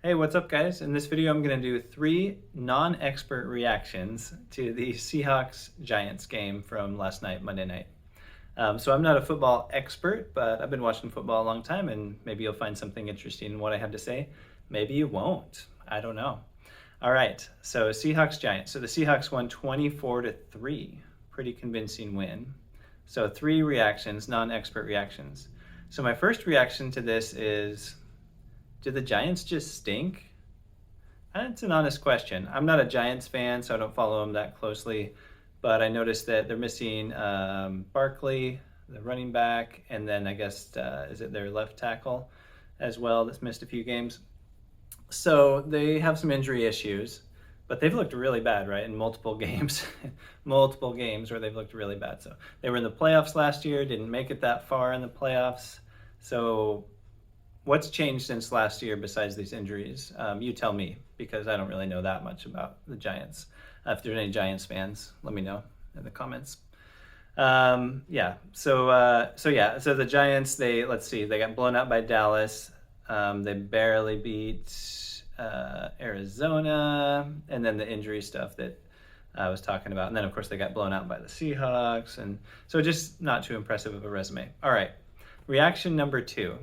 Hey, what's up, guys? In this video, I'm going to do 3 non-expert reactions to the Seahawks-Giants game from last night, Monday night. So I'm not a football expert, but I've been watching football a long time, and maybe you'll find something interesting in what I have to say. Maybe you won't. I don't know. All right, so Seahawks-Giants. So the Seahawks won 24-3. Pretty convincing win. So 3 reactions, non-expert reactions. So my first reaction to this is, do the Giants just stink? That's an honest question. I'm not a Giants fan, so I don't follow them that closely, but I noticed that they're missing Barkley, the running back, and then I guess, is it their left tackle as well that's missed a few games? So they have some injury issues, but they've looked really bad, right, in multiple games, multiple games where they've looked really bad. So they were in the playoffs last year, didn't make it that far in the playoffs. So what's changed since last year besides these injuries? You tell me, because I don't really know that much about the Giants. If there's any Giants fans, let me know in the comments. So the Giants, they got blown out by Dallas. They barely beat Arizona, and then the injury stuff that I was talking about. And then, of course, they got blown out by the Seahawks. And so just not too impressive of a resume. All right, reaction number 2.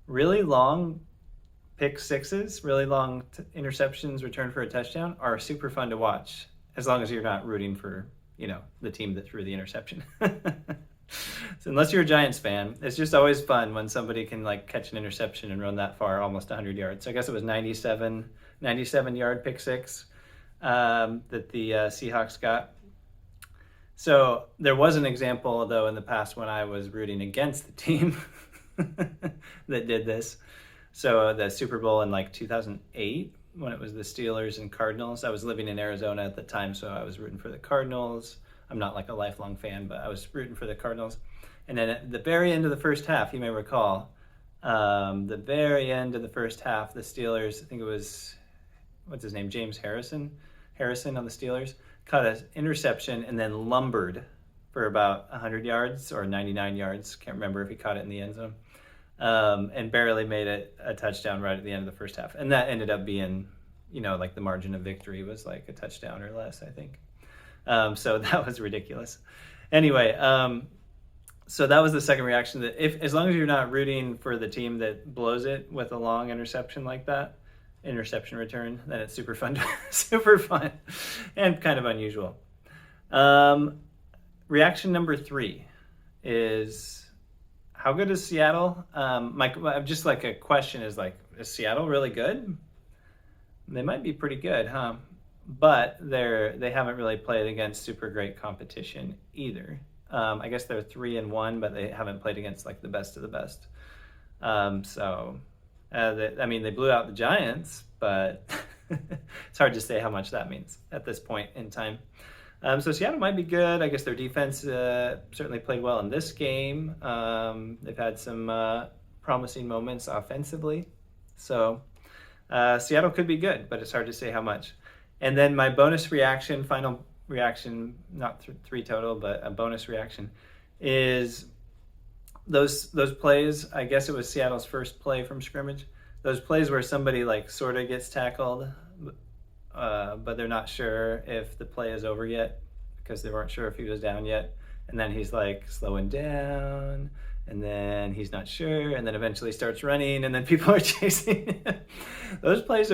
Really long pick sixes, really long interceptions returned for a touchdown are super fun to watch, as long as you're not rooting for, the team that threw the interception. So unless you're a Giants fan, it's just always fun when somebody can catch an interception and run that far, almost 100 yards. So I guess it was 97-yard pick six that the Seahawks got. So there was an example, though, in the past when I was rooting against the team that did this. So the Super Bowl in 2008, when it was the Steelers and Cardinals, I was living in Arizona at the time, so I was rooting for the Cardinals. I'm not a lifelong fan, but I was rooting for the Cardinals. And then at the very end of the first half, you may recall, the very end of the first half, the Steelers, I think it was, what's his name, James Harrison on the Steelers, caught an interception and then lumbered for about 100 yards or 99 yards. Can't remember if he caught it in the end zone. And barely made it a touchdown right at the end of the first half. And that ended up being, the margin of victory was a touchdown or less, I think. So that was ridiculous. Anyway, so that was the second reaction, that as long as you're not rooting for the team that blows it with a long interception like that, interception return, then it's super fun, super fun and kind of unusual. Reaction number 3 is, how good is Seattle? Just a question is is Seattle really good? They might be pretty good, huh? But they haven't really played against super great competition either. I guess they're 3-1, but they haven't played against the best of the best. They blew out the Giants, but it's hard to say how much that means at this point in time. So Seattle might be good. I guess their defense certainly played well in this game. They've had some promising moments offensively. So Seattle could be good, but it's hard to say how much. And then my bonus reaction, final reaction, not 3 total, but a bonus reaction, is those plays. I guess it was Seattle's first play from scrimmage. Those plays where somebody sort of gets tackled, but they're not sure if the play is over yet because they weren't sure if he was down yet. And then he's slowing down, and then he's not sure, and then eventually starts running, and then people are chasing him. Those plays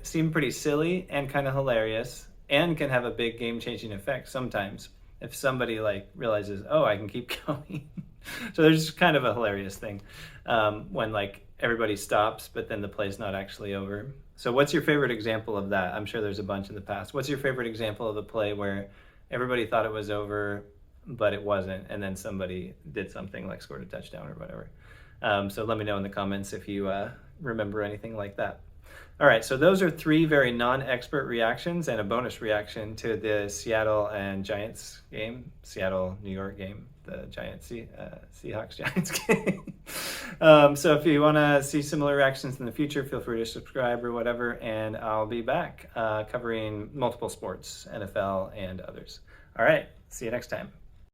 seem pretty silly and kind of hilarious, and can have a big game-changing effect sometimes if somebody realizes, oh, I can keep going. So there's just kind of a hilarious thing when everybody stops, but then the play's not actually over. So what's your favorite example of that? I'm sure there's a bunch in the past. What's your favorite example of a play where everybody thought it was over, but it wasn't, and then somebody did something scored a touchdown or whatever? So let me know in the comments if you remember anything like that. All right, so those are 3 very non-expert reactions and a bonus reaction to the Seattle and Giants game, Seattle-New York game, the Seahawks-Giants game. So if you want to see similar reactions in the future, feel free to subscribe or whatever, and I'll be back covering multiple sports, NFL and others. All right, see you next time.